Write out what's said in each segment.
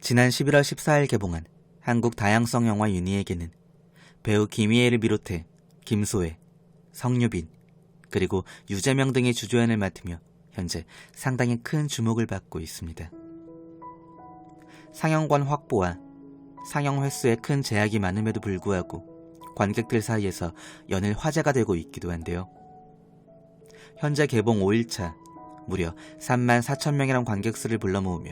지난 11월 14일 개봉한 한국 다양성 영화 윤희에게는 배우 김희애를 비롯해 김소혜, 성유빈, 그리고 유재명 등이 주조연을 맡으며 현재 상당히 큰 주목을 받고 있습니다. 상영관 확보와 상영 횟수에 큰 제약이 많음에도 불구하고 관객들 사이에서 연일 화제가 되고 있기도 한데요. 현재 개봉 5일차 무려 3만 4천 명이란 관객 수를 불러 모으며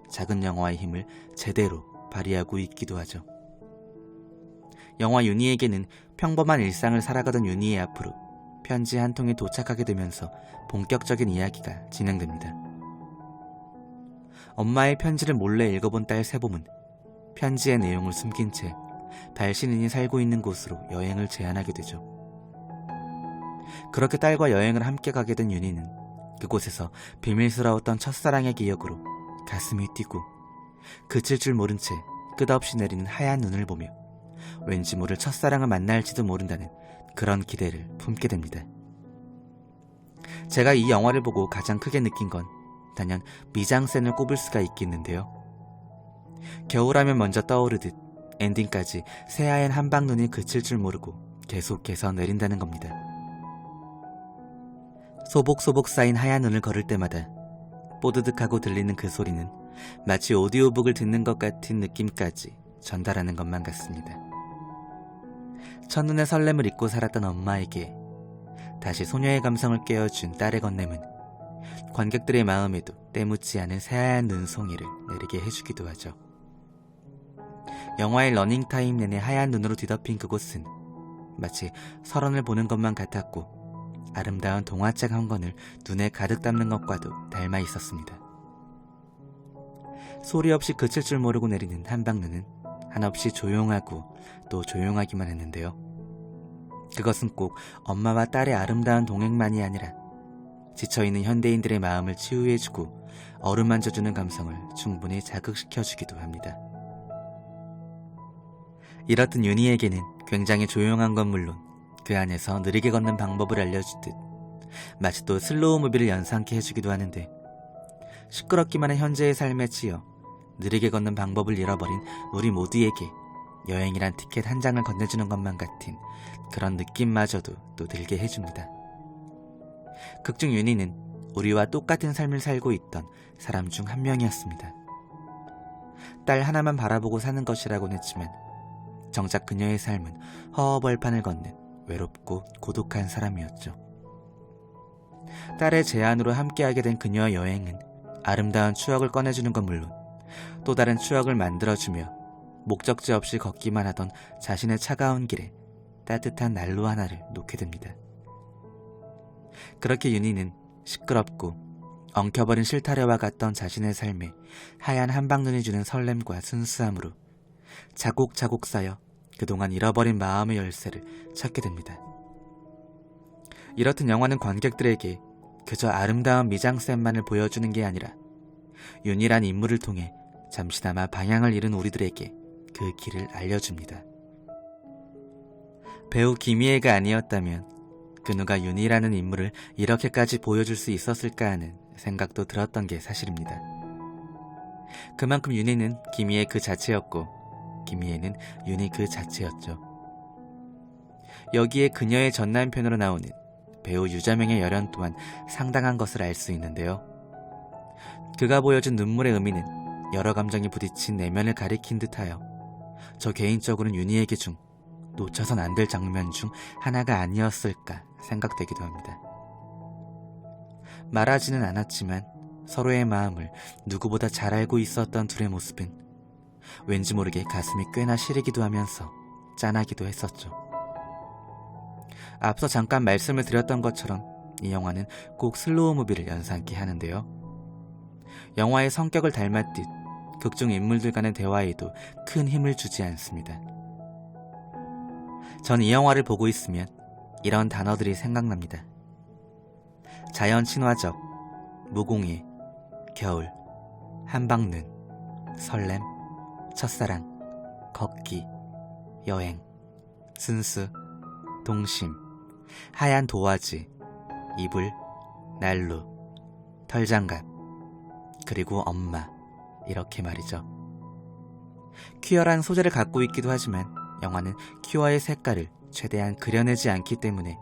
작은 영화의 힘을 제대로 발휘하고 있기도 하죠. 영화 윤희에게는 평범한 일상을 살아가던 윤희의 앞으로 편지 한 통이 도착하게 되면서 본격적인 이야기가 진행됩니다. 엄마의 편지를 몰래 읽어본 딸 세봄은 편지의 내용을 숨긴 채 발신인이 살고 있는 곳으로 여행을 제안하게 되죠. 그렇게 딸과 여행을 함께 가게 된 윤희는 그곳에서 비밀스러웠던 첫사랑의 기억으로 가슴이 뛰고 그칠 줄 모른 채 끝없이 내리는 하얀 눈을 보며 왠지 모를 첫사랑을 만날지도 모른다는 그런 기대를 품게 됩니다. 제가 이 영화를 보고 가장 크게 느낀 건 단연 미장센을 꼽을 수가 있겠는데요. 겨울하면 먼저 떠오르듯 엔딩까지 새하얀 한방눈이 그칠 줄 모르고 계속해서 내린다는 겁니다. 소복소복 쌓인 하얀 눈을 걸을 때마다 뽀드득하고 들리는 그 소리는 마치 오디오북을 듣는 것 같은 느낌까지 전달하는 것만 같습니다. 첫눈의 설렘을 잊고 살았던 엄마에게 다시 소녀의 감성을 깨워준 딸의 건네는 관객들의 마음에도 때묻지 않은 새하얀 눈송이를 내리게 해주기도 하죠. 영화의 러닝타임 내내 하얀 눈으로 뒤덮인 그곳은 마치 설원을 보는 것만 같았고 아름다운 동화책 한 권을 눈에 가득 담는 것과도 닮아 있었습니다. 소리 없이 그칠 줄 모르고 내리는 한방눈은 한없이 조용하고 또 조용하기만 했는데요. 그것은 꼭 엄마와 딸의 아름다운 동행만이 아니라 지쳐있는 현대인들의 마음을 치유해주고 어루만져주는 감성을 충분히 자극시켜주기도 합니다. 이렇듯 윤희에게는 굉장히 조용한 건 물론 그 안에서 느리게 걷는 방법을 알려주듯 마치 또 슬로우 무비를 연상케 해주기도 하는데 시끄럽기만 한 현재의 삶에 치여 느리게 걷는 방법을 잃어버린 우리 모두에게 여행이란 티켓 한 장을 건네주는 것만 같은 그런 느낌마저도 또 들게 해줍니다. 극중 윤희는 우리와 똑같은 삶을 살고 있던 사람 중 한 명이었습니다. 딸 하나만 바라보고 사는 것이라고는 했지만 정작 그녀의 삶은 허허벌판을 걷는 외롭고 고독한 사람이었죠. 딸의 제안으로 함께하게 된 그녀의 여행은 아름다운 추억을 꺼내주는 건 물론 또 다른 추억을 만들어주며 목적지 없이 걷기만 하던 자신의 차가운 길에 따뜻한 난로 하나를 놓게 됩니다. 그렇게 윤희는 시끄럽고 엉켜버린 실타래와 같던 자신의 삶에 하얀 한방눈이 주는 설렘과 순수함으로 차곡차곡 쌓여 그동안 잃어버린 마음의 열쇠를 찾게 됩니다. 이렇듯 영화는 관객들에게 그저 아름다운 미장센만을 보여주는 게 아니라 윤희란 인물을 통해 잠시나마 방향을 잃은 우리들에게 그 길을 알려줍니다. 배우 김희애가 아니었다면 그 누가 윤희라는 인물을 이렇게까지 보여줄 수 있었을까 하는 생각도 들었던 게 사실입니다. 그만큼 윤희는 김희애 그 자체였고 김희애는 윤희 그 자체였죠. 여기에 그녀의 전남편으로 나오는 배우 유재명의 열연 또한 상당한 것을 알 수 있는데요. 그가 보여준 눈물의 의미는 여러 감정이 부딪힌 내면을 가리킨 듯하여 저 개인적으로는 윤희에게 중 놓쳐선 안 될 장면 중 하나가 아니었을까 생각되기도 합니다. 말하지는 않았지만 서로의 마음을 누구보다 잘 알고 있었던 둘의 모습은 왠지 모르게 가슴이 꽤나 시리기도 하면서 짠하기도 했었죠. 앞서 잠깐 말씀을 드렸던 것처럼 이 영화는 꼭 슬로우 무비를 연상케 하는데요. 영화의 성격을 닮았듯 극중 인물들 간의 대화에도 큰 힘을 주지 않습니다. 전 이 영화를 보고 있으면 이런 단어들이 생각납니다. 자연 친화적, 무공해, 겨울, 한방눈, 설렘, 첫사랑, 걷기, 여행, 순수, 동심, 하얀 도화지, 이불, 난로, 털장갑, 그리고 엄마, 이렇게 말이죠. 퀴어란 소재를 갖고 있기도 하지만 영화는 퀴어의 색깔을 최대한 그려내지 않기 때문에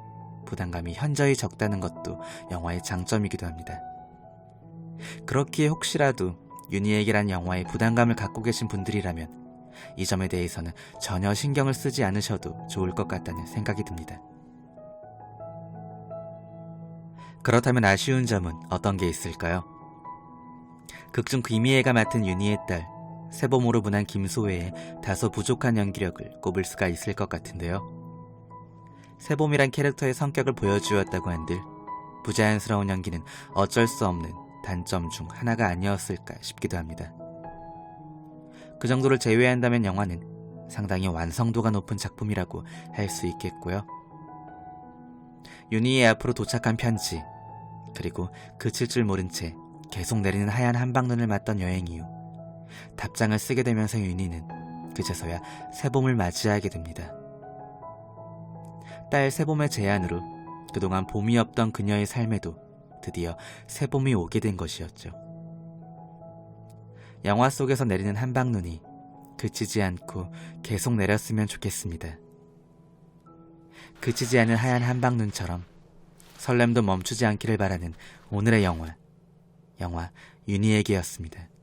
부담감이 현저히 적다는 것도 영화의 장점이기도 합니다. 그렇기에 혹시라도 윤희에게란 영화에 부담감을 갖고 계신 분들이라면 이 점에 대해서는 전혀 신경을 쓰지 않으셔도 좋을 것 같다는 생각이 듭니다. 그렇다면 아쉬운 점은 어떤 게 있을까요? 극중 귀미애가 맡은 윤희의 딸 세봄으로 분한 김소혜의 다소 부족한 연기력을 꼽을 수가 있을 것 같은데요. 세봄이란 캐릭터의 성격을 보여주었다고 한들 부자연스러운 연기는 어쩔 수 없는 단점 중 하나가 아니었을까 싶기도 합니다. 그 정도를 제외한다면 영화는 상당히 완성도가 높은 작품이라고 할 수 있겠고요. 윤희의 앞으로 도착한 편지, 그리고 그칠 줄 모른 채 계속 내리는 하얀 한방눈을 맞던 여행 이후 답장을 쓰게 되면서 윤희는 그제서야 세봄을 맞이하게 됩니다. 딸 세봄의 제안으로 그동안 봄이 없던 그녀의 삶에도 드디어 세봄이 오게 된 것이었죠. 영화 속에서 내리는 한방눈이 그치지 않고 계속 내렸으면 좋겠습니다. 그치지 않은 하얀 한방눈처럼 설렘도 멈추지 않기를 바라는 오늘의 영화 윤희에게였습니다.